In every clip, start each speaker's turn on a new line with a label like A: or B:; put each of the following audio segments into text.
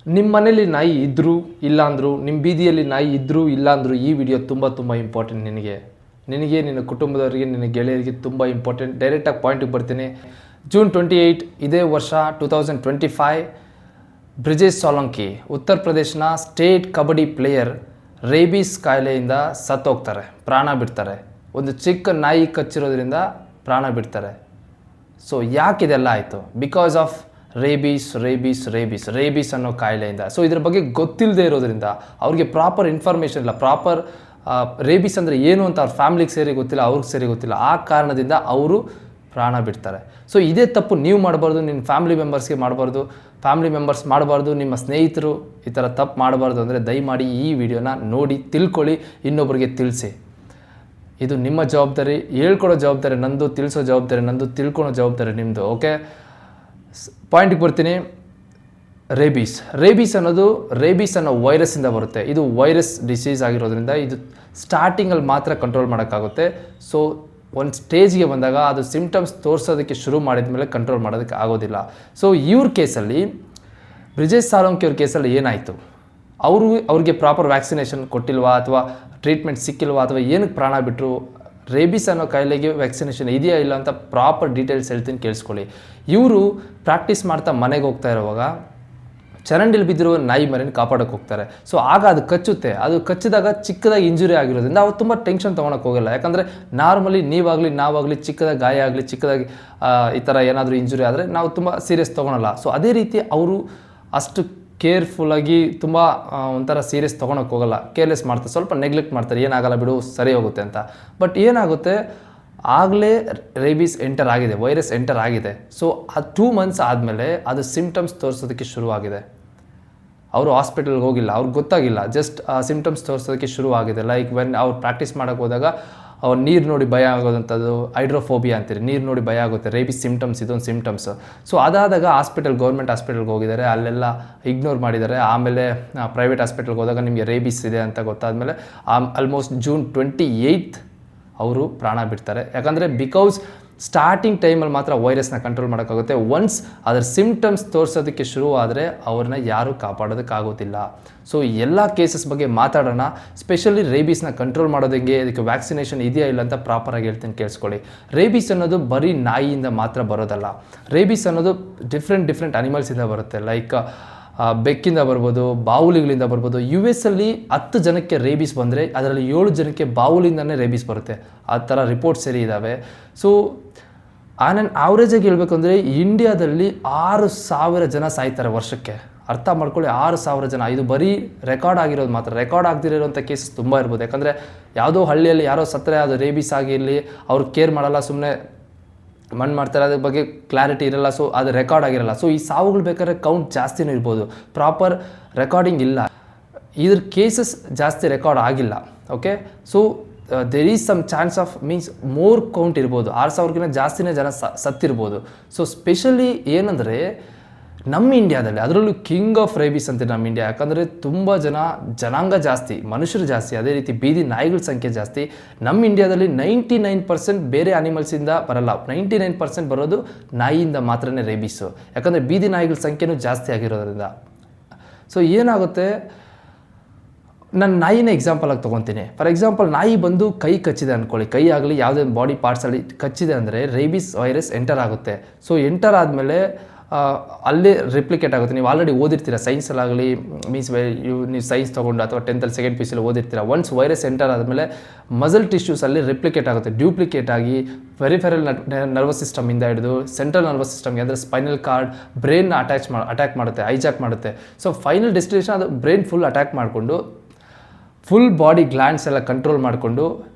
A: ನಿಮ್ಮ ಮನೇಲಿ ನಾಯಿ ಇದ್ದರೂ ಇಲ್ಲಾಂದರೂ ನಿಮ್ಮ ಬೀದಿಯಲ್ಲಿ ನಾಯಿ ಇದ್ದರೂ ಇಲ್ಲಾಂದರೂ ಈ ವಿಡಿಯೋ ತುಂಬ ಇಂಪಾರ್ಟೆಂಟ್ ನಿನಗೆ ನಿನ್ನ ಕುಟುಂಬದವರಿಗೆ ನಿನ್ನ ಗೆಳೆಯರಿಗೆ ತುಂಬ ಇಂಪಾರ್ಟೆಂಟ್. ಡೈರೆಕ್ಟಾಗಿ ಪಾಯಿಂಟಿಗೆ ಬರ್ತೀನಿ. ಜೂನ್ 28 ಇದೇ ವರ್ಷ 2025 ಬ್ರಿಜೇಶ್ ಸೋಲಂಕಿ ಉತ್ತರ ಪ್ರದೇಶನ ಸ್ಟೇಟ್ ಕಬಡ್ಡಿ ಪ್ಲೇಯರ್ ರೇಬೀಸ್ ಕಾಯಿಲೆಯಿಂದ ಸತ್ತೋಗ್ತಾರೆ, ಪ್ರಾಣ ಬಿಡ್ತಾರೆ. ಒಂದು ಚಿಕ್ಕ ನಾಯಿ ಕಚ್ಚಿರೋದ್ರಿಂದ ಪ್ರಾಣ ಬಿಡ್ತಾರೆ. ಸೊ ಯಾಕಿದೆಲ್ಲ ಆಯಿತು? ಬಿಕಾಸ್ ಆಫ್ ರೇಬೀಸ್ ಅನ್ನೋ ಕಾಯಿಲೆಯಿಂದ. ಸೊ ಇದ್ರ ಬಗ್ಗೆ ಗೊತ್ತಿಲ್ಲದೆ ಇರೋದ್ರಿಂದ ಅವ್ರಿಗೆ ಪ್ರಾಪರ್ ಇನ್ಫಾರ್ಮೇಷನ್ ಇಲ್ಲ. ಪ್ರಾಪರ್ ರೇಬೀಸ್ ಅಂದರೆ ಏನು ಅಂತ ಅವ್ರ ಫ್ಯಾಮಿಲಿಗೆ ಸೇರಿ ಗೊತ್ತಿಲ್ಲ, ಅವ್ರಿಗೆ ಸೇರಿ ಗೊತ್ತಿಲ್ಲ. ಆ ಕಾರಣದಿಂದ ಅವರು ಪ್ರಾಣ ಬಿಡ್ತಾರೆ. ಸೊ ಇದೇ ತಪ್ಪು ನೀವು ಮಾಡಬಾರ್ದು, ನಿಮ್ಮ ಫ್ಯಾಮಿಲಿ ಮೆಂಬರ್ಸ್ಗೆ ಮಾಡಬಾರ್ದು, ನಿಮ್ಮ ಸ್ನೇಹಿತರು ಈ ಥರ ತಪ್ಪು ಮಾಡಬಾರ್ದು ಅಂದರೆ ದಯಮಾಡಿ ಈ ವಿಡಿಯೋನ ನೋಡಿ ತಿಳ್ಕೊಳ್ಳಿ, ಇನ್ನೊಬ್ಬರಿಗೆ ತಿಳಿಸಿ. ಇದು ನಿಮ್ಮ ಜವಾಬ್ದಾರಿ, ಹೇಳ್ಕೊಡೋ ಜವಾಬ್ದಾರಿ ನಂದು, ತಿಳಿಸೋ ಜವಾಬ್ದಾರಿ ನಂದು, ತಿಳ್ಕೊಳೋ ಜವಾಬ್ದಾರಿ ನಿಮ್ಮದು. ಓಕೆ, ಪಾಯಿಂಟಿಗೆ ಬರ್ತೀನಿ. ರೇಬೀಸ್ ಅನ್ನೋ ವೈರಸ್ಸಿಂದ ಬರುತ್ತೆ. ಇದು ವೈರಸ್ ಡಿಸೀಸ್ ಆಗಿರೋದ್ರಿಂದ ಇದು ಸ್ಟಾರ್ಟಿಂಗಲ್ಲಿ ಮಾತ್ರ ಕಂಟ್ರೋಲ್ ಮಾಡೋಕ್ಕಾಗುತ್ತೆ. ಸೊ ಒಂದು ಸ್ಟೇಜ್ಗೆ ಬಂದಾಗ ಅದು ಸಿಮ್ಟಮ್ಸ್ ತೋರಿಸೋದಕ್ಕೆ ಶುರು ಮಾಡಿದ ಮೇಲೆ ಕಂಟ್ರೋಲ್ ಮಾಡೋದಕ್ಕೆ ಆಗೋದಿಲ್ಲ. ಸೊ ಇವ್ರ ಕೇಸಲ್ಲಿ, ಬ್ರಿಜೇಶ್ ಸಾಲಂಕಿ ಅವ್ರ ಕೇಸಲ್ಲಿ ಏನಾಯಿತು? ಅವ್ರಿಗೆ ಪ್ರಾಪರ್ ವ್ಯಾಕ್ಸಿನೇಷನ್ ಕೊಟ್ಟಿಲ್ವಾ, ಅಥವಾ ಟ್ರೀಟ್ಮೆಂಟ್ ಸಿಕ್ಕಿಲ್ವಾ, ಅಥವಾ ಏನಕ್ಕೆ ಪ್ರಾಣ ಬಿಟ್ಟರು? ರೇಬೀಸ್ ಅನ್ನೋ ಕಾಯಿಲೆಗೆ ವ್ಯಾಕ್ಸಿನೇಷನ್ ಇದೆಯಾ ಇಲ್ಲ ಅಂತ ಪ್ರಾಪರ್ ಡೀಟೇಲ್ಸ್ ಹೇಳ್ತೀನಿ, ಕೇಳಿಸ್ಕೊಳ್ಳಿ. ಇವರು ಪ್ರಾಕ್ಟೀಸ್ ಮಾಡ್ತಾ ಮನೆಗೆ ಹೋಗ್ತಾ ಇರುವಾಗ ಚರಂಡಿಲಿ ಬಿದ್ದಿರುವ ನಾಯಿ ಮರಿನ ಕಾಪಾಡೋಕೆ ಹೋಗ್ತಾರೆ. ಸೊ ಆಗ ಅದು ಕಚ್ಚುತ್ತೆ. ಅದು ಕಚ್ಚಿದಾಗ ಚಿಕ್ಕದಾಗಿ ಇಂಜುರಿ ಆಗಿರೋದ್ರಿಂದ ಅವ್ರು ತುಂಬ ಟೆನ್ಷನ್ ತೊಗೊಳಕ್ಕೆ ಹೋಗಲ್ಲ. ಯಾಕಂದರೆ ನಾರ್ಮಲಿ ನಾವಾಗಲಿ ಚಿಕ್ಕದಾಗಿ ಗಾಯ ಆಗಲಿ, ಚಿಕ್ಕದಾಗಿ ಈ ಥರ ಏನಾದರೂ ಇಂಜುರಿ ಆದರೆ ನಾವು ತುಂಬ ಸೀರಿಯಸ್ ತೊಗೊಳಲ್ಲ. ಸೊ ಅದೇ ರೀತಿ ಅವರು ಅಷ್ಟು ಕೇರ್ಫುಲ್ಲಾಗಿ ತುಂಬ ಒಂಥರ ಸೀರಿಯಸ್ ತೊಗೊಳಕ್ಕೆ ಹೋಗಲ್ಲ, ಕೇರ್ಲೆಸ್ ಮಾಡ್ತಾರೆ, ಸ್ವಲ್ಪ ನೆಗ್ಲೆಕ್ಟ್ ಮಾಡ್ತಾರೆ, ಏನಾಗಲ್ಲ ಬಿಡು ಸರಿ ಹೋಗುತ್ತೆ ಅಂತ. ಬಟ್ ಏನಾಗುತ್ತೆ, ಆಗಲೇ ರೇಬೀಸ್ ವೈರಸ್ ಎಂಟರ್ ಆಗಿದೆ. ಸೊ ಆ 2 months ಆದಮೇಲೆ ಅದು ಸಿಮ್ಟಮ್ಸ್ ತೋರಿಸೋದಕ್ಕೆ ಶುರುವಾಗಿದೆ. ಅವರು ಹಾಸ್ಪಿಟಲ್ಗೆ ಹೋಗಿಲ್ಲ, ಅವ್ರಿಗೆ ಗೊತ್ತಾಗಿಲ್ಲ, ಜಸ್ಟ್ ಸಿಮ್ಟಮ್ಸ್ ತೋರಿಸೋದಕ್ಕೆ ಶುರುವಾಗಿದೆ. ಲೈಕ್ ಅವ್ರು ಪ್ರಾಕ್ಟೀಸ್ ಮಾಡೋಕ್ಕೆ ಹೋದಾಗ ಅವ್ರು ನೀರು ನೋಡಿ ಭಯ ಆಗೋದಂಥದ್ದು, ಹೈಡ್ರೋಫೋಬಿಯಾ ಅಂತೀರಿ, ನೀರು ನೋಡಿ ಭಯ ಆಗುತ್ತೆ. ರೇಬೀಸ್ ಸಿಮ್ಟಮ್ಸ್, ಇದೊಂದು ಸಿಮ್ಟಮ್ಸ್. ಸೊ ಅದಾದಾಗ ಗೌರ್ಮೆಂಟ್ ಹಾಸ್ಪಿಟಲ್ಗೆ ಹೋಗಿದ್ದಾರೆ, ಅಲ್ಲೆಲ್ಲ ಇಗ್ನೋರ್ ಮಾಡಿದ್ದಾರೆ. ಆಮೇಲೆ ಪ್ರೈವೇಟ್ ಹಾಸ್ಪಿಟಲ್ಗೆ ಹೋದಾಗ ನಿಮಗೆ ರೇಬೀಸ್ ಇದೆ ಅಂತ ಗೊತ್ತಾದಮೇಲೆ ಆಲ್ಮೋಸ್ಟ್ ಜೂನ್ 28 ಅವರು ಪ್ರಾಣ ಬಿಡ್ತಾರೆ. ಯಾಕಂದರೆ ಬಿಕಾಸ್ ಸ್ಟಾರ್ಟಿಂಗ್ ಟೈಮಲ್ಲಿ ಮಾತ್ರ ವೈರಸ್ನ ಕಂಟ್ರೋಲ್ ಮಾಡೋಕ್ಕಾಗುತ್ತೆ. ಒನ್ಸ್ ಅದರ ಸಿಮ್ಟಮ್ಸ್ ತೋರಿಸೋದಕ್ಕೆ ಶುರುವಾದರೆ ಅವ್ರನ್ನ ಯಾರೂ ಕಾಪಾಡೋದಕ್ಕಾಗೋದಿಲ್ಲ. ಸೊ ಎಲ್ಲ ಕೇಸಸ್ ಬಗ್ಗೆ ಮಾತಾಡೋಣ. ಸ್ಪೆಷಲಿ ರೇಬೀಸ್ನ ಕಂಟ್ರೋಲ್ ಮಾಡೋದಂಗೆ, ಇದಕ್ಕೆ ವ್ಯಾಕ್ಸಿನೇಷನ್ ಇದೆಯಾ ಇಲ್ಲ ಅಂತ ಪ್ರಾಪರಾಗಿ ಹೇಳ್ತೀನಿ, ಕೇಳಿಸ್ಕೊಳ್ಳಿ. ರೇಬೀಸ್ ಅನ್ನೋದು ಬರೀ ನಾಯಿಯಿಂದ ಮಾತ್ರ ಬರೋದಲ್ಲ. ರೇಬೀಸ್ ಅನ್ನೋದು ಡಿಫ್ರೆಂಟ್ ಅನಿಮಲ್ಸಿಂದ ಬರುತ್ತೆ. ಲೈಕ್ ಬೆಕ್ಕಿಂದ ಬರ್ಬೋದು, ಬಾವುಲಿಗಳಿಂದ ಬರ್ಬೋದು. US ಅಲ್ಲಿ 10 ಜನಕ್ಕೆ ರೇಬೀಸ್ ಬಂದರೆ ಅದರಲ್ಲಿ 7 ಜನಕ್ಕೆ ಬಾವುಲಿಂದನೇ ರೇಬೀಸ್ ಬರುತ್ತೆ. ಆ ಥರ ರಿಪೋರ್ಟ್ಸ್ ಸರಿ ಇದ್ದಾವೆ. ಸೊ ಆವ್ರೇಜಾಗಿ ಹೇಳ್ಬೇಕು ಅಂದರೆ ಇಂಡಿಯಾದಲ್ಲಿ 6,000 ಜನ ಸಾಯ್ತಾರೆ ವರ್ಷಕ್ಕೆ. ಅರ್ಥ ಮಾಡ್ಕೊಳ್ಳಿ, 6,000 ಜನ. ಇದು ಬರೀ ರೆಕಾರ್ಡ್ ಆಗಿರೋದು ಮಾತ್ರ. ರೆಕಾರ್ಡ್ ಆಗದಿರೋಂಥ ಕೇಸಸ್ ತುಂಬ ಇರ್ಬೋದು. ಯಾಕಂದರೆ ಯಾವುದೋ ಹಳ್ಳಿಯಲ್ಲಿ ಯಾರೋ ಸತ್ತರೆ ಅದು ರೇಬೀಸ್ ಆಗಿರಲಿ, ಅವ್ರು ಕೇರ್ ಮಾಡಲ್ಲ, ಸುಮ್ಮನೆ ಮಣ್ಣು ಮಾಡ್ತಾರೆ, ಅದ್ರ ಬಗ್ಗೆ ಕ್ಲಾರಿಟಿ ಇರಲ್ಲ. ಸೊ ಅದು ರೆಕಾರ್ಡ್ ಆಗಿರಲ್ಲ. ಸೊ ಈ ಸಾವುಗಳು ಬೇಕಾದ್ರೆ ಕೌಂಟ್ ಜಾಸ್ತಿನೂ ಇರ್ಬೋದು, ಪ್ರಾಪರ್ ರೆಕಾರ್ಡಿಂಗ್ ಇಲ್ಲ. ಇದ್ರ ಕೇಸಸ್ ಜಾಸ್ತಿ ರೆಕಾರ್ಡ್ ಆಗಿಲ್ಲ. Okay, so there is some chance of more count ಇರ್ಬೋದು. 6,000ಗಿಂತ ಜಾಸ್ತಿನೇ ಜನ ಸತ್ತಿರ್ಬೋದು. ಸೊ ಸ್ಪೆಷಲಿ ಏನಂದರೆ ನಮ್ಮ ಇಂಡಿಯಾದಲ್ಲಿ, ಅದರಲ್ಲೂ ಕಿಂಗ್ ಆಫ್ ರೇಬೀಸ್ ಅಂತೀವಿ ನಮ್ಮ ಇಂಡಿಯಾ. ಯಾಕಂದರೆ ತುಂಬ ಜನಾಂಗ ಜಾಸ್ತಿ, ಮನುಷ್ಯರು ಜಾಸ್ತಿ, ಅದೇ ರೀತಿ ಬೀದಿ ನಾಯಿಗಳ ಸಂಖ್ಯೆ ಜಾಸ್ತಿ. ನಮ್ಮ ಇಂಡಿಯಾದಲ್ಲಿ 99% ಬೇರೆ ಅನಿಮಲ್ಸಿಂದ ಬರಲ್ಲ, 99% ಬರೋದು ನಾಯಿಯಿಂದ ಮಾತ್ರನೇ ರೇಬೀಸು. ಯಾಕಂದರೆ ಬೀದಿ ನಾಯಿಗಳ ಸಂಖ್ಯೆನೂ ಜಾಸ್ತಿ ಆಗಿರೋದ್ರಿಂದ. ಸೊ ಏನಾಗುತ್ತೆ, ನಾನು ನಾಯಿನ ಎಕ್ಸಾಂಪಲ್ ಆಗಿ ತೊಗೊತೀನಿ. ಫಾರ್ ಎಕ್ಸಾಂಪಲ್, ನಾಯಿ ಬಂದು ಕೈ ಕಚ್ಚಿದೆ ಅಂದ್ಕೊಳ್ಳಿ, ಕೈ ಆಗಲಿ ಯಾವುದೇ ಬಾಡಿ ಪಾರ್ಟ್ಸಲ್ಲಿ ಕಚ್ಚಿದೆ ಅಂದರೆ ರೇಬೀಸ್ ವೈರಸ್ ಎಂಟರ್ ಆಗುತ್ತೆ. ಸೊ ಎಂಟರ್ ಆದಮೇಲೆ ಅಲ್ಲೇ ರಿಪ್ಲಿಕೇಟ್ ಆಗುತ್ತೆ. ನೀವು ಆಲ್ರೆಡಿ ಓದಿರ್ತೀರ ಸೈನ್ಸಲ್ಲಾಗಲಿ, ನೀವು ಸೈನ್ಸ್ ತೊಗೊಂಡು ಅಥವಾ 10th ಸೆಕೆಂಡ್ PUC ಓದಿರ್ತೀರ. ಒನ್ಸ್ ವೈರಸ್ ಎಂಟರ್ ಆದಮೇಲೆ ಮಸಲ್ ಟಿಶ್ಯೂಸಲ್ಲಿ ರಿಪ್ಲಿಕೇಟ್ ಆಗುತ್ತೆ, ಡ್ಯೂಪ್ಲಿಕೇಟ್ ಆಗಿ ಪೆರಿಫೆರಲ್ ನರ್ವಸ್ ಸಿಸ್ಟಮಿಂದ ಹಿಡಿದು ಸೆಂಟ್ರಲ್ ನರ್ವಸ್ ಸಿಸ್ಟಮ್ಗೆ, ಅಂದರೆ ಸ್ಪೈನಲ್ ಕಾರ್ಡ್, ಬ್ರೈನ್ನ ಅಟ್ಯಾಕ್ ಮಾಡುತ್ತೆ, ಹೈಜಾಕ್ ಮಾಡುತ್ತೆ. ಸೊ ಫೈನಲ್ ಡೆಸ್ಟಿನೇಷನ್ ಅದು ಬ್ರೈನ್ ಫುಲ್ ಅಟ್ಯಾಕ್ ಮಾಡಿಕೊಂಡು ಫುಲ್ ಬಾಡಿ ಗ್ಲ್ಯಾಂಡ್ಸ್ ಎಲ್ಲ ಕಂಟ್ರೋಲ್ ಮಾಡಿಕೊಂಡು.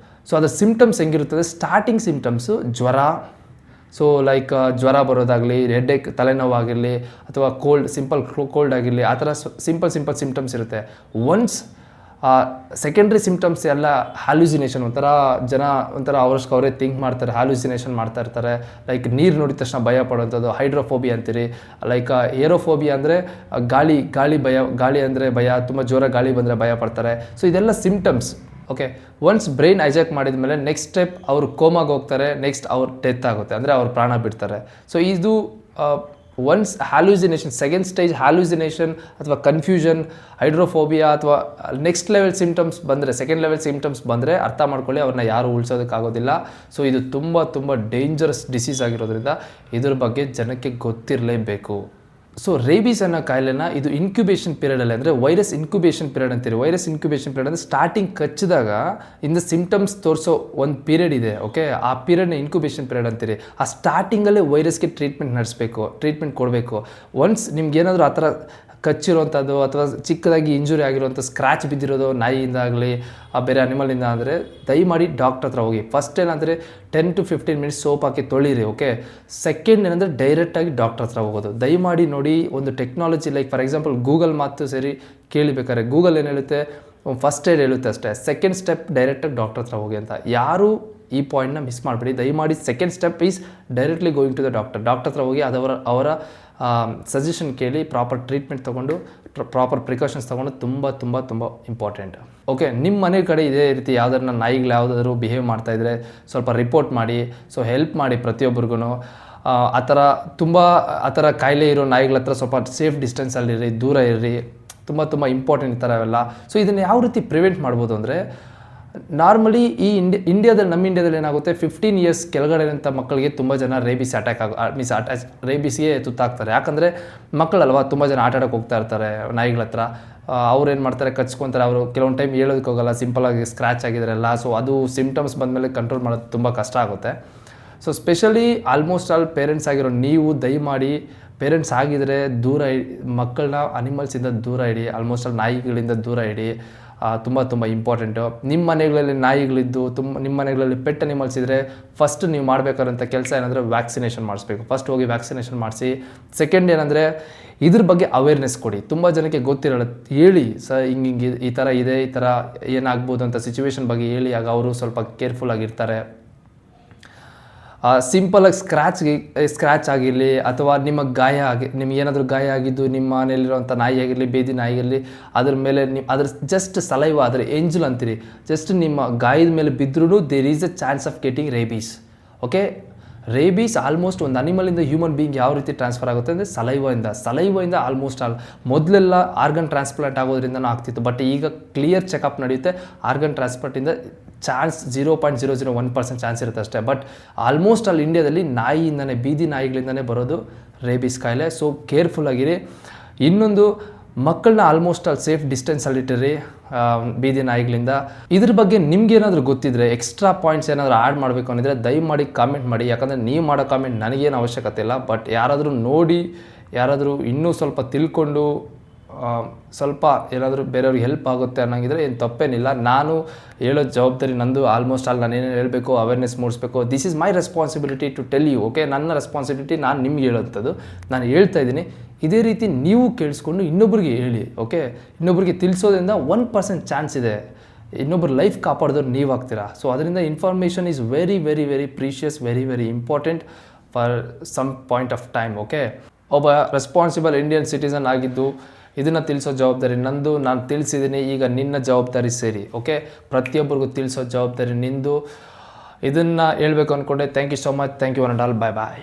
A: ಸೊ ಅದರ ಸಿಮ್ಟಮ್ಸ್ ಹೆಂಗಿರುತ್ತದೆ, ಸ್ಟಾರ್ಟಿಂಗ್ ಸಿಮ್ಟಮ್ಸು ಜ್ವರ. ಸೊ ಲೈಕ್ ಜ್ವರ ಬರೋದಾಗಲಿ, ಹೆಡ್ಏಕ್ ತಲೆನೋವಾಗಿರಲಿ, ಅಥವಾ ಸಿಂಪಲ್ ಕೋಲ್ಡ್ ಆಗಿರಲಿ, ಆ ಥರ ಸಿಂಪಲ್ ಸಿಮ್ಟಮ್ಸ್ ಇರುತ್ತೆ. ಒನ್ಸ್ ಸೆಕೆಂಡ್ರಿ ಸಿಮ್ಟಮ್ಸ್ ಎಲ್ಲ ಹ್ಯಾಲ್ಯೂಸಿನೇಷನ್, ಒಂಥರ ಅವರೇ ಥಿಂಕ್ ಮಾಡ್ತಾರೆ, ಹ್ಯಾಲ್ಯೂಸಿನೇಷನ್ ಮಾಡ್ತಾ ಇರ್ತಾರೆ. ಲೈಕ್ ನೀರು ನೋಡಿದ ತಕ್ಷಣ ಭಯ ಪಡೋಂಥದ್ದು, ಹೈಡ್ರೋಫೋಬಿಯಾ ಅಂತೀರಿ. ಲೈಕ್ ಏರೋಫೋಬಿಯಾ ಅಂದರೆ ಗಾಳಿ ಅಂದರೆ ಭಯ, ತುಂಬ ಜೋರ ಗಾಳಿ ಬಂದರೆ ಭಯ ಪಡ್ತಾರೆ. ಸೊ ಇದೆಲ್ಲ symptoms. Okay, once brain hijack ಮಾಡಿದ ಮೇಲೆ ನೆಕ್ಸ್ಟ್ ಸ್ಟೆಪ್ ಅವರು ಕೋಮಾಗೆ ಹೋಗ್ತಾರೆ, ನೆಕ್ಸ್ಟ್ ಅವ್ರು ಡೆತ್ ಆಗುತ್ತೆ, ಅಂದರೆ ಅವ್ರು ಪ್ರಾಣ ಬಿಡ್ತಾರೆ. ಸೊ ಇದು ಒನ್ಸ್ ಹ್ಯಾಲ್ಯೂಸಿನೇಷನ್, ಸೆಕೆಂಡ್ ಸ್ಟೇಜ್ ಹ್ಯಾಲ್ಯೂಸಿನೇಷನ್ ಅಥವಾ ಕನ್ಫ್ಯೂಷನ್, ಹೈಡ್ರೋಫೋಬಿಯಾ ಅಥವಾ ನೆಕ್ಸ್ಟ್ ಲೆವೆಲ್ ಸಿಮ್ಟಮ್ಸ್ ಬಂದರೆ, ಸೆಕೆಂಡ್ ಲೆವೆಲ್ ಸಿಮ್ಟಮ್ಸ್ ಬಂದರೆ ಅರ್ಥ ಮಾಡ್ಕೊಳ್ಳಿ, ಅವ್ರನ್ನ ಯಾರು ಉಳಿಸೋದಕ್ಕಾಗೋದಿಲ್ಲ. ಸೊ ಇದು ತುಂಬ ಡೇಂಜರಸ್ ಡಿಸೀಸ್ ಆಗಿರೋದ್ರಿಂದ ಇದ್ರ ಬಗ್ಗೆ ಜನಕ್ಕೆ ಗೊತ್ತಿರಲೇಬೇಕು. ಸೊ ರೇಬೀಸ್ ಅನ್ನೋ ಕಾಯಿಲೆನ ಇದು ಇನ್ಕ್ಯುಬೇಷನ್ ಪೀರಿಯಡಲ್ಲಿ, ಅಂದರೆ ವೈರಸ್ ಇನ್ಕ್ಯುಬೇಷನ್ ಪೀರಿಯಡ್ ಅಂತೀರಿ. ವೈರಸ್ ಇನ್ಕ್ಯುಬೇಷನ್ ಪೀರಿಯಡ್ ಅಂದರೆ ಸ್ಟಾರ್ಟಿಂಗ್ ಕಚ್ಚಿದಾಗ ಇಂದ ಸಿಮ್ಟಮ್ಸ್ ತೋರಿಸೋ ಒಂದು ಪೀರಿಯಡ್ ಇದೆ, ಓಕೆ. ಆ ಪೀರಿಯಡ್ನ ಇನ್ಕ್ಯುಬೇಷನ್ ಪೀರಿಯಡ್ ಅಂತೀರಿ. ಆ ಸ್ಟಾರ್ಟಿಂಗಲ್ಲೇ ವೈರಸ್ಗೆ ಟ್ರೀಟ್ಮೆಂಟ್ ಕೊಡಬೇಕು. ಒನ್ಸ್ ನಿಮ್ಗೇನಾದರೂ ಆ ಥರ ಕಚ್ಚಿರೋವಂಥದ್ದು ಅಥವಾ ಚಿಕ್ಕದಾಗಿ ಇಂಜುರಿ ಆಗಿರೋವಂಥ ಸ್ಕ್ರ್ಯಾಚ್ ಬಿದ್ದಿರೋದು ನಾಯಿಯಿಂದಾಗಲಿ ಬೇರೆ ಅನಿಮಲಿಂದ ಅಂದರೆ ದಯಮಾಡಿ ಡಾಕ್ಟರ್ ಹತ್ರ ಹೋಗಿ. ಫಸ್ಟ್ ಏನಂದರೆ 10 to 15 ಮಿನಿಟ್ಸ್ ಸೋಪ್ ಹಾಕಿ ತೊಳೀರಿ, ಓಕೆ. ಸೆಕೆಂಡ್ ಏನಂದರೆ ಡೈರೆಕ್ಟಾಗಿ ಡಾಕ್ಟರ್ ಹತ್ರ ಹೋಗೋದು. ದಯಮಾಡಿ ನೋಡಿ, ಒಂದು technology like for example Google ಮಾತು ಸೇರಿ ಕೇಳಿಬೇಕಾದ್ರೆ ಗೂಗಲ್ ಏನು ಹೇಳುತ್ತೆ, ಫಸ್ಟ್ ಏಡ್ ಹೇಳುತ್ತೆ ಅಷ್ಟೇ. ಸೆಕೆಂಡ್ ಸ್ಟೆಪ್ ಡೈರೆಕ್ಟಾಗಿ ಡಾಕ್ಟರ್ ಹತ್ರ ಹೋಗಿ ಅಂತ. ಯಾರು ಈ ಪಾಯಿಂಟ್ನ ಮಿಸ್ ಮಾಡಿಬಿಡಿ. ದಯಮಾಡಿ second step is directly going to the doctor ಹತ್ರ ಹೋಗಿ ಅವರ ಸಜೆಷನ್ ಕೇಳಿ ಪ್ರಾಪರ್ ಟ್ರೀಟ್ಮೆಂಟ್ ತೊಗೊಂಡು ಪ್ರಾಪರ್ ಪ್ರಿಕಾಷನ್ಸ್ ತೊಗೊಂಡು ತುಂಬ ಇಂಪಾರ್ಟೆಂಟ್, ಓಕೆ. ನಿಮ್ಮ ಮನೆ ಕಡೆ ಇದೇ ರೀತಿ ಯಾವ್ದಾದ್ರು ನಾಯಿಗಳು ಯಾವುದಾದ್ರು ಬಿಹೇವ್ ಮಾಡ್ತಾಯಿದ್ರೆ ಸ್ವಲ್ಪ ರಿಪೋರ್ಟ್ ಮಾಡಿ. ಸೊ ಹೆಲ್ಪ್ ಮಾಡಿ ಪ್ರತಿಯೊಬ್ಬರಿಗೂ. ಆ ಥರ ಕಾಯಿಲೆ ಇರೋ ನಾಯಿಗಳ ಹತ್ರ ಸ್ವಲ್ಪ ಸೇಫ್ ಡಿಸ್ಟೆನ್ಸಲ್ಲಿರಿ, ದೂರ ಇರ್ರಿ. ತುಂಬ ಇಂಪಾರ್ಟೆಂಟ್ ಈ ಥರ ಅವೆಲ್ಲ. ಸೊ ಇದನ್ನು ಯಾವ ರೀತಿ ಪ್ರಿವೆಂಟ್ ಮಾಡ್ಬೋದು ಅಂದರೆ, ನಾರ್ಮಲಿ ಈ ನಮ್ಮ ಇಂಡಿಯಾದಲ್ಲಿ ಏನಾಗುತ್ತೆ, 15 ಇಯರ್ಸ್ ಕೆಳಗಡೆ ಇರೋಂಥ ಮಕ್ಕಳಿಗೆ ತುಂಬ ಜನ ರೇಬಿಸ್ ರೇಬಿಸ್ಗೆ ತುತ್ತಾಗ್ತಾರೆ. ಯಾಕಂದರೆ ಮಕ್ಕಳಲ್ವಾ, ತುಂಬ ಜನ ಆಟ ಆಡೋಕ್ಕೆ ಹೋಗ್ತಾ ಇರ್ತಾರೆ ನಾಯಿಗಳ ಹತ್ರ. ಅವ್ರು ಏನು ಮಾಡ್ತಾರೆ, ಕಚ್ಕೊತಾರೆ. ಅವರು ಕೆಲವೊಂದು ಟೈಮ್ ಹೇಳೋದಕ್ಕೆ ಹೋಗಲ್ಲ, ಸಿಂಪಲಾಗಿ ಸ್ಕ್ರ್ಯಾಚ್ ಆಗಿದ್ರೆಲ್ಲ. ಸೊ ಅದು ಸಿಮ್ಟಮ್ಸ್ ಬಂದಮೇಲೆ ಕಂಟ್ರೋಲ್ ಮಾಡೋದು ತುಂಬ ಕಷ್ಟ ಆಗುತ್ತೆ. So specially almost all parents ಆಗಿರೋ ನೀವು ದಯಮಾಡಿ ಪೇರೆಂಟ್ಸ್ ಆಗಿದರೆ ಮಕ್ಕಳನ್ನ ಅನಿಮಲ್ಸಿಂದ ದೂರ ಇಡಿ. ಆಲ್ಮೋಸ್ಟ್ ಆಲ್ ನಾಯಿಗಳಿಂದ ದೂರ ಇಡಿ. ತುಂಬ ಇಂಪಾರ್ಟೆಂಟು. ನಿಮ್ಮ ಮನೆಗಳಲ್ಲಿ ನಾಯಿಗಳಿದ್ದು ನಿಮ್ಮ ಮನೆಗಳಲ್ಲಿ ಪೆಟ್ ಅನಿಮಲ್ಸ್ ಇದ್ದರೆ ಫಸ್ಟ್ ನೀವು ಮಾಡಬೇಕಾದಂಥ ಕೆಲಸ ಏನಂದರೆ ವ್ಯಾಕ್ಸಿನೇಷನ್ ಮಾಡಿಸ್ಬೇಕು. ಫಸ್ಟ್ ಹೋಗಿ ವ್ಯಾಕ್ಸಿನೇಷನ್ ಮಾಡಿಸಿ. ಸೆಕೆಂಡ್ ಏನಂದರೆ ಇದ್ರ ಬಗ್ಗೆ ಅವೇರ್ನೆಸ್ ಕೊಡಿ. ತುಂಬ ಜನಕ್ಕೆ ಗೊತ್ತಿರಲ್ಲ, ಹೇಳಿ ಹಿಂಗೆ ಈ ಥರ ಇದೆ, ಈ ಥರ ಏನಾಗ್ಬೋದು ಅಂತ ಸಿಚುವೇಶನ್ ಬಗ್ಗೆ ಹೇಳಿ. ಆಗ ಅವರು ಸ್ವಲ್ಪ ಕೇರ್ಫುಲ್ ಆಗಿರ್ತಾರೆ. ಸಿಂಪಲಾಗಿ ಸ್ಕ್ರ್ಯಾಚ್ ಆಗಿರಲಿ ಅಥವಾ ನಿಮಗೇನಾದರೂ ಗಾಯ ಆಗಿದ್ದು ನಿಮ್ಮ ಮನೆಯಲ್ಲಿರುವಂಥ ನಾಯಿ ಆಗಿರಲಿ, ಬೇದಿ ನಾಯಿ ಆಗಿರಲಿ, ಅದ್ರ ಮೇಲೆ ಅದ್ರ ಜಸ್ಟ್ ಸಲೈವ, ಅದರ ಎಂಜಲ್ ಅಂತೀರಿ, ಜಸ್ಟ್ ನಿಮ್ಮ ಗಾಯದ ಮೇಲೆ ಬಿದ್ದರೂ there is a chance of getting rabies, okay. Rabies almost ಒಂದು ಅನಿಮಲಿಂದ ಹ್ಯೂಮನ್ ಬೀಯಿಂಗ್ ಯಾವ ರೀತಿ ಟ್ರಾನ್ಸ್ಫರ್ ಆಗುತ್ತೆ ಅಂದರೆ ಸಲೈವಿಂದ ಆಲ್ಮೋಸ್ಟ್ ಮೊದಲೆಲ್ಲ ಆರ್ಗನ್ ಟ್ರಾನ್ಸ್ಪ್ಲಾಂಟ್ ಆಗೋದ್ರಿಂದನೂ ಆಗ್ತಿತ್ತು. ಬಟ್ ಈಗ ಕ್ಲಿಯರ್ ಚೆಕಪ್ ನಡೆಯುತ್ತೆ. ಆರ್ಗನ್ ಟ್ರಾನ್ಸ್ಪ್ಲಾಂಟಿಂದ ಚಾನ್ಸ್ 0.001% ಚಾನ್ಸ್ ಇರುತ್ತೆ ಅಷ್ಟೇ. ಬಟ್ ಆಲ್ಮೋಸ್ಟ್ ಆಲ್ ಇಂಡಿಯಾದಲ್ಲಿ ನಾಯಿಯಿಂದನೇ, ಬೀದಿ ನಾಯಿಗಳಿಂದನೇ ಬರೋದು ರೇಬೀಸ್ ಕಾಯಿಲೆ. ಸೊ ಕೇರ್ಫುಲ್ಲಾಗಿರಿ. ಇನ್ನೊಂದು, ಮಕ್ಕಳನ್ನ ಆಲ್ಮೋಸ್ಟ್ ಆಲ್ ಸೇಫ್ ಡಿಸ್ಟೆನ್ಸಲ್ಲಿಟ್ಟಿರಿ ಬೀದಿ ನಾಯಿಗಳಿಂದ. ಇದ್ರ ಬಗ್ಗೆ ನಿಮ್ಗೇನಾದರೂ ಗೊತ್ತಿದ್ರೆ, ಎಕ್ಸ್ಟ್ರಾ ಪಾಯಿಂಟ್ಸ್ ಏನಾದರೂ ಆ್ಯಡ್ ಮಾಡಬೇಕು ಅನ್ನಿದ್ರೆ ದಯಮಾಡಿ ಕಾಮೆಂಟ್ ಮಾಡಿ. ಯಾಕಂದರೆ ನೀವು ಮಾಡೋ ಕಾಮೆಂಟ್ ನನಗೇನು ಅವಶ್ಯಕತೆ ಇಲ್ಲ. ಬಟ್ ಯಾರಾದರೂ ನೋಡಿ, ಯಾರಾದರೂ ಇನ್ನೂ ಸ್ವಲ್ಪ ತಿಳ್ಕೊಂಡು ಸ್ವಲ್ಪ ಏನಾದರೂ ಬೇರೆಯವ್ರಿಗೆ ಹೆಲ್ಪ್ ಆಗುತ್ತೆ ಅನ್ನೋಂಗಿದ್ರೆ ಏನು ತಪ್ಪೇನಿಲ್ಲ. ನಾನು ಹೇಳೋ ಜವಾಬ್ದಾರಿ ನಂದು. ಆಲ್ಮೋಸ್ಟ್ ಆಲ್ ನಾನೇನು ಹೇಳಬೇಕು, ಅವೇರ್ನೆಸ್ ಮೂಡಿಸ್ಬೇಕು. This is my responsibility to tell you, okay. ನನ್ನ ರೆಸ್ಪಾನ್ಸಿಬಿಲಿಟಿ, ನಾನು ನಿಮ್ಗೆ ಹೇಳೋಂಥದ್ದು. ನಾನು ಹೇಳ್ತಾ ಇದ್ದೀನಿ. ಇದೇ ರೀತಿ ನೀವು ಕೇಳಿಸ್ಕೊಂಡು ಇನ್ನೊಬ್ರಿಗೆ ಹೇಳಿ, ಓಕೆ. ಇನ್ನೊಬ್ರಿಗೆ ತಿಳಿಸೋದ್ರಿಂದ 1% ಚಾನ್ಸ್ ಇದೆ ಇನ್ನೊಬ್ಬರು ಲೈಫ್ ಕಾಪಾಡಿದವ್ರು ನೀವು ಆಗ್ತೀರಾ. ಸೊ ಅದರಿಂದ information is very precious, very important for some point of time, okay. ಒಬ್ಬ ರೆಸ್ಪಾನ್ಸಿಬಲ್ ಇಂಡಿಯನ್ ಸಿಟಿಸನ್ ಆಗಿದ್ದು ಇದನ್ನು ತಿಳಿಸೋ ಜವಾಬ್ದಾರಿ ನಂದು. ನಾನು ತಿಳಿಸಿದ್ದೀನಿ, ಈಗ ನಿನ್ನ ಜವಾಬ್ದಾರಿ ಸೇರಿ, ಓಕೆ. ಪ್ರತಿಯೊಬ್ಬರಿಗೂ ತಿಳಿಸೋ ಜವಾಬ್ದಾರಿ ನಿಂದು. ಇದನ್ನು ಹೇಳಬೇಕು ಅಂದ್ಕೊಂಡೆ. Thank you so much. Thank you one all. Bye.